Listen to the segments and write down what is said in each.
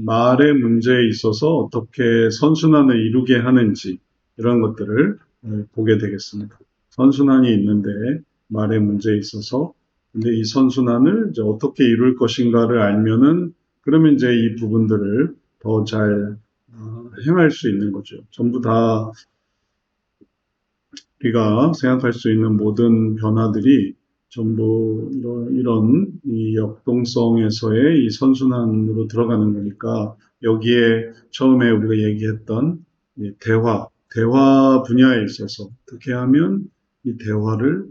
말의 문제에 있어서 어떻게 선순환을 이루게 하는지 이런 것들을 보게 되겠습니다. 선순환이 있는데 말의 문제에 있어서 근데 이 선순환을 이제 어떻게 이룰 것인가를 알면은 그러면 이제 이 부분들을 더 잘 행할 수 있는 거죠. 전부 다 우리가 생각할 수 있는 모든 변화들이 전부 이런 이 역동성에서의 이 선순환으로 들어가는 거니까 여기에 처음에 우리가 얘기했던 이 대화 분야에 있어서 어떻게 하면 이 대화를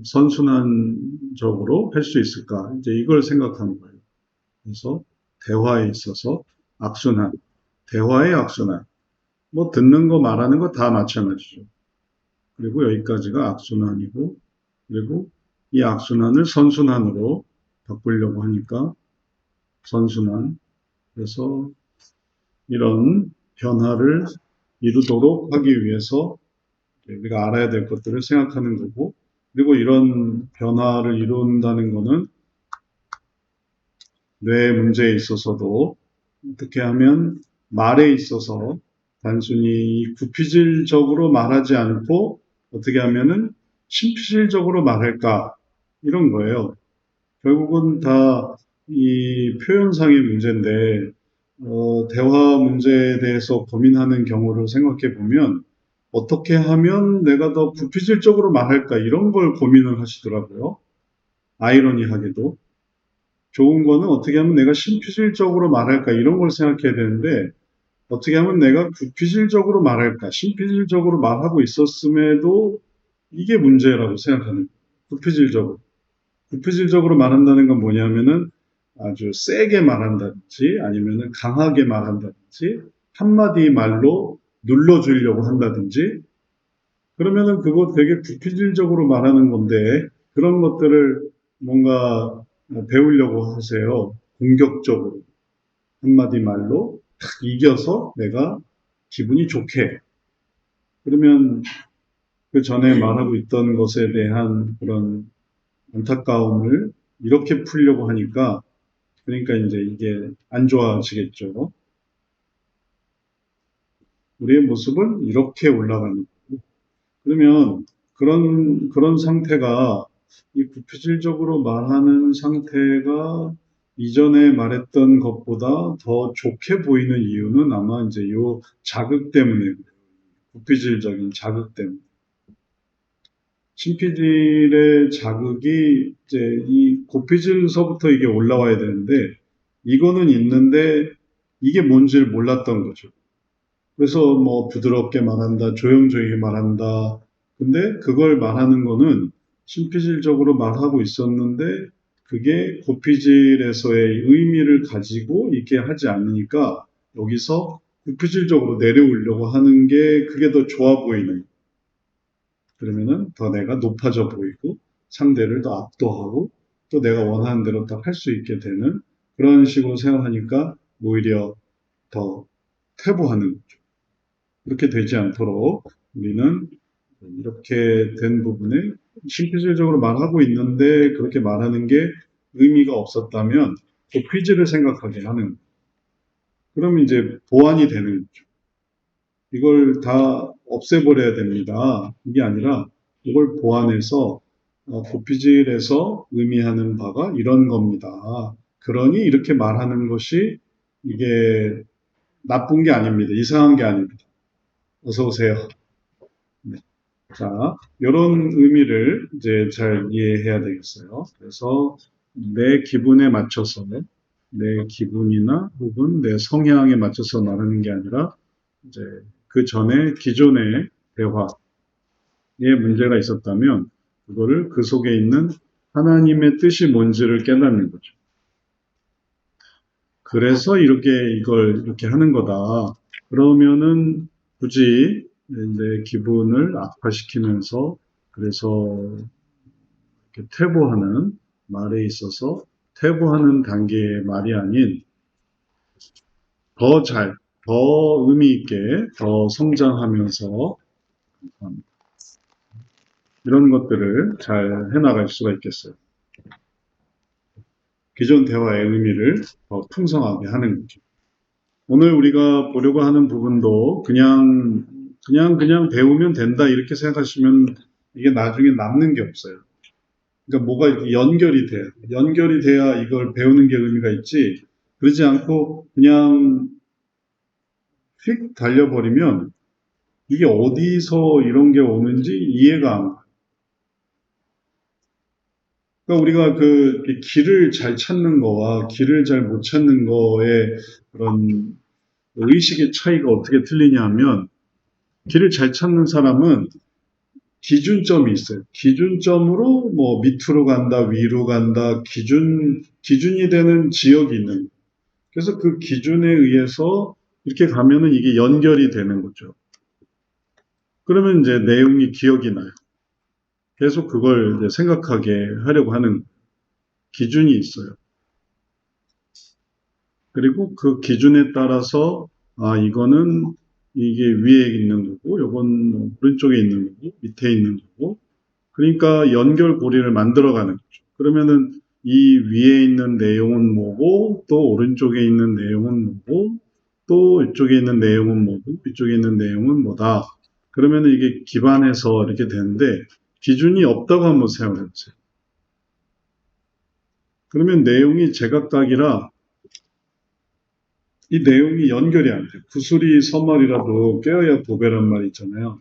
선순환적으로 할 수 있을까? 이제 이걸 생각하는 거예요. 그래서 대화에 있어서 악순환, 대화의 악순환. 뭐 듣는 거 말하는 거 다 마찬가지죠. 그리고 여기까지가 악순환이고, 그리고 이 악순환을 선순환으로 바꾸려고 하니까 선순환. 그래서 이런 변화를 이루도록 하기 위해서 우리가 알아야 될 것들을 생각하는 거고, 그리고 이런 변화를 이룬다는 거는 뇌 문제에 있어서도 어떻게 하면 말에 있어서 단순히 구피질적으로 말하지 않고 어떻게 하면은 심피질적으로 말할까 이런 거예요. 결국은 다 이 표현상의 문제인데 대화 문제에 대해서 고민하는 경우를 생각해 보면 어떻게 하면 내가 더 구피질적으로 말할까 이런 걸 고민을 하시더라고요. 아이러니하게도. 좋은 거는 어떻게 하면 내가 심피질적으로 말할까 이런 걸 생각해야 되는데 어떻게 하면 내가 구피질적으로 말할까 심피질적으로 말하고 있었음에도 이게 문제라고 생각하는 거예요. 구피질적으로. 구피질적으로 말한다는 건 뭐냐면은 아주 세게 말한다든지 아니면은 강하게 말한다든지 한마디 말로 눌러주려고 한다든지 그러면은 그거 되게 구피질적으로 말하는 건데 그런 것들을 뭔가 배우려고 하세요. 공격적으로. 한마디 말로 탁 이겨서 내가 기분이 좋게. 그러면 그 전에 말하고 있던 것에 대한 그런 안타까움을 이렇게 풀려고 하니까 그러니까 이제 이게 안 좋아지겠죠. 우리의 모습은 이렇게 올라가는 거고. 그러면 그런 상태가 이 구체질적으로 말하는 상태가 이전에 말했던 것보다 더 좋게 보이는 이유는 아마 이제 요 자극 때문에, 구피질적인 자극 때문에. 신피질의 자극이 이제 이 고피질서부터 이게 올라와야 되는데, 이거는 있는데, 이게 뭔지를 몰랐던 거죠. 그래서 뭐 부드럽게 말한다, 조용조용히 말한다. 근데 그걸 말하는 거는 심피질적으로 말하고 있었는데 그게 고피질에서의 의미를 가지고 있게 하지 않으니까 여기서 고피질적으로 내려오려고 하는 게 그게 더 좋아 보이는. 그러면은 더 내가 높아져 보이고 상대를 더 압도하고 또 내가 원하는 대로 딱 할 수 있게 되는 그런 식으로 생각하니까 오히려 더 퇴보하는 거죠. 그렇게 되지 않도록 우리는 이렇게 된 부분에 실질적으로 말하고 있는데 그렇게 말하는 게 의미가 없었다면 그 퀴즈를 생각하게 하는 그러면 이제 보완이 되는 거죠. 이걸 다 없애버려야 됩니다. 이게 아니라 이걸 보완해서 고피질에서 의미하는 바가 이런 겁니다. 그러니 이렇게 말하는 것이 이게 나쁜 게 아닙니다. 이상한 게 아닙니다. 어서 오세요. 네. 자, 이런 의미를 이제 잘 이해해야 되겠어요. 그래서 내 기분에 맞춰서 내 기분이나 혹은 내 성향에 맞춰서 말하는 게 아니라 이제 그 전에 기존의 대화에 문제가 있었다면 그거를 그 속에 있는 하나님의 뜻이 뭔지를 깨닫는 거죠. 그래서 이걸 이렇게 하는 거다. 그러면은 굳이 내 기분을 악화시키면서 그래서 이렇게 퇴보하는 말에 있어서 퇴보하는 단계의 말이 아닌 더 더 의미 있게 더 성장하면서 이런 것들을 잘 해나갈 수가 있겠어요. 기존 대화의 의미를 더 풍성하게 하는 거죠. 오늘 우리가 보려고 하는 부분도 그냥 배우면 된다 이렇게 생각하시면 이게 나중에 남는 게 없어요. 그러니까 뭐가 이렇게 연결이 돼야 이걸 배우는 게 의미가 있지. 그러지 않고 그냥 휙 달려버리면 이게 어디서 이런 게 오는지 이해가 안 가요. 그러니까 우리가 그 길을 잘 찾는 거와 길을 잘 못 찾는 거의 그런 의식의 차이가 어떻게 틀리냐 하면 길을 잘 찾는 사람은 기준점이 있어요. 기준점으로 뭐 밑으로 간다, 위로 간다, 기준이 되는 지역이 있는 거예요. 그래서 그 기준에 의해서 이렇게 가면은 이게 연결이 되는 거죠. 그러면 이제 내용이 기억이 나요. 계속 그걸 이제 생각하게 하려고 하는 기준이 있어요. 그리고 그 기준에 따라서 이거는 이게 위에 있는 거고, 요건 오른쪽에 있는 거고, 밑에 있는 거고. 그러니까 연결고리를 만들어가는 거죠. 그러면은 이 위에 있는 내용은 뭐고, 또 오른쪽에 있는 내용은 뭐고, 또 이쪽에 있는 내용은 뭐고, 이쪽에 있는 내용은 뭐다. 그러면은 이게 기반해서 이렇게 되는데, 기준이 없다고 한번 생각해 보세요. 그러면 내용이 제각각이라 이 내용이 연결이 안 돼요. 구슬이 서말이라도 꿰어야 보배란 말이 있잖아요.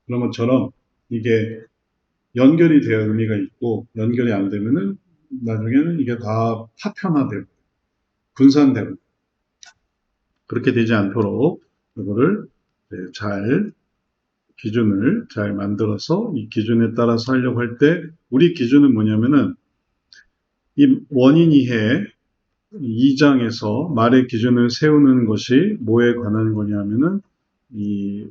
그런 것처럼 이게 연결이 돼야 의미가 있고 연결이 안 되면은 나중에는 이게 다 파편화되고 분산되고 그렇게 되지 않도록 이거를 잘 기준을 잘 만들어서 이 기준에 따라서 하려고 할 때 우리 기준은 뭐냐면은 이 원인 이해 2장에서 말의 기준을 세우는 것이 뭐에 관한 거냐면은 이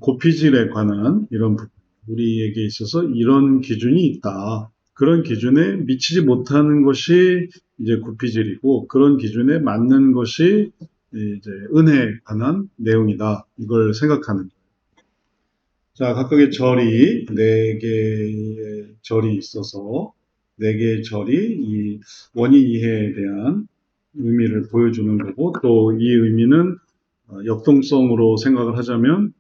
고피질에 관한 이런 부분, 우리에게 있어서 이런 기준이 있다. 그런 기준에 미치지 못하는 것이 이제 고피질이고 그런 기준에 맞는 것이 이제 은혜에 관한 내용이다. 이걸 생각하는. 자, 각각의 절이 네 개의 절이 있어서 네 개의 절이 이 원인 이해에 대한 의미를 보여주는 거고 또 이 의미는 역동성으로 생각을 하자면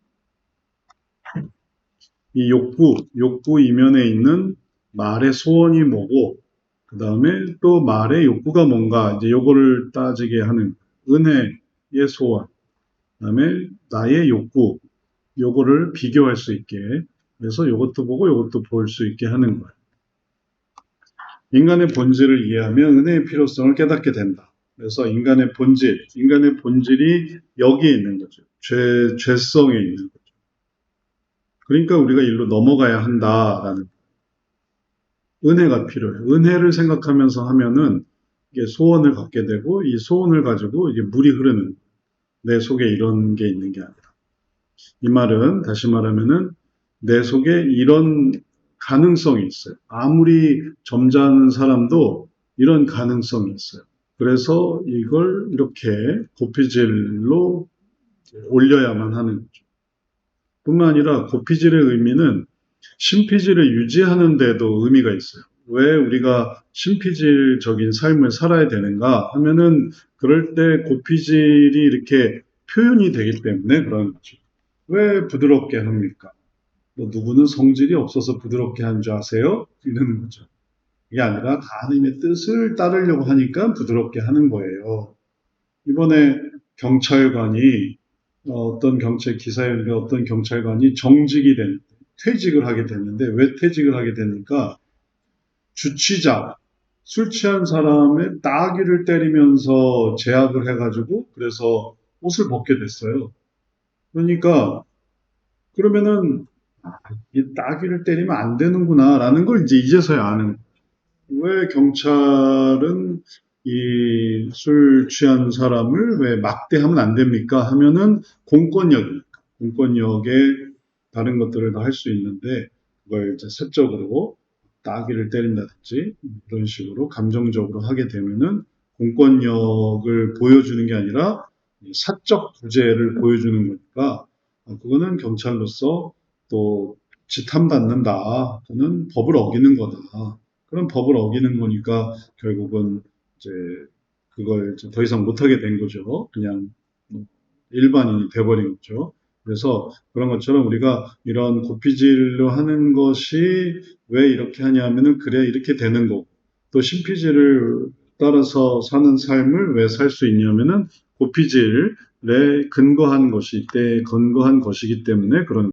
이 욕구 이면에 있는 말의 소원이 뭐고, 그 다음에 또 말의 욕구가 뭔가, 이제 요거를 따지게 하는 은혜의 소원, 그 다음에 나의 욕구, 요거를 비교할 수 있게, 그래서 요것도 보고 요것도 볼 수 있게 하는 거예요. 인간의 본질을 이해하면 은혜의 필요성을 깨닫게 된다. 그래서 인간의 본질이 여기에 있는 거죠. 죄성에 있는 거죠. 그러니까 우리가 일로 넘어가야 한다라는 은혜가 필요해요. 은혜를 생각하면서 하면은 이게 소원을 갖게 되고 이 소원을 가지고 이게 물이 흐르는 내 속에 이런 게 있는 게 아니라 이 말은 다시 말하면은 내 속에 이런 가능성이 있어요. 아무리 점잖은 사람도 이런 가능성이 있어요. 그래서 이걸 이렇게 고피질로 올려야만 하는 거죠. 뿐만 아니라 고피질의 의미는 신피질을 유지하는 데도 의미가 있어요. 왜 우리가 신피질적인 삶을 살아야 되는가 하면은 그럴 때 고피질이 이렇게 표현이 되기 때문에 그런 거죠. 왜 부드럽게 합니까? 뭐 누구는 성질이 없어서 부드럽게 한 줄 아세요? 이러는 거죠. 이게 아니라 하나님의 뜻을 따르려고 하니까 부드럽게 하는 거예요. 이번에 경찰관이 어떤 경찰 기사에 어떤 경찰관이 퇴직을 하게 됐는데 왜 퇴직을 하게 됩니까? 주치자, 술 취한 사람의 따귀를 때리면서 제압을 해가지고 그래서 옷을 벗게 됐어요. 그러니까 그러면은 이 따귀를 때리면 안 되는구나라는 걸 이제 이제서야 아는. 왜 경찰은 이 술 취한 사람을 왜 막대하면 안 됩니까? 하면은 공권력이니까. 공권력에 다른 것들을 다 할 수 있는데 그걸 이제 사적으로 따귀를 때린다든지 이런 식으로 감정적으로 하게 되면은 공권력을 보여주는 게 아니라 사적 구제를 보여주는 거니까 그거는 경찰로서 또 지탄받는다. 그는 법을 어기는 거다. 그런 법을 어기는 거니까 결국은 이제 그걸 이제 더 이상 못하게 된 거죠. 그냥 뭐 일반인이 돼버린 거죠. 그래서 그런 것처럼 우리가 이런 고피질로 하는 것이 왜 이렇게 하냐면은 그래 이렇게 되는 거고 또 신피질을 따라서 사는 삶을 왜 살 수 있냐면은 고피질에 근거한 것이 이때 근거한 것이기 때문에 그런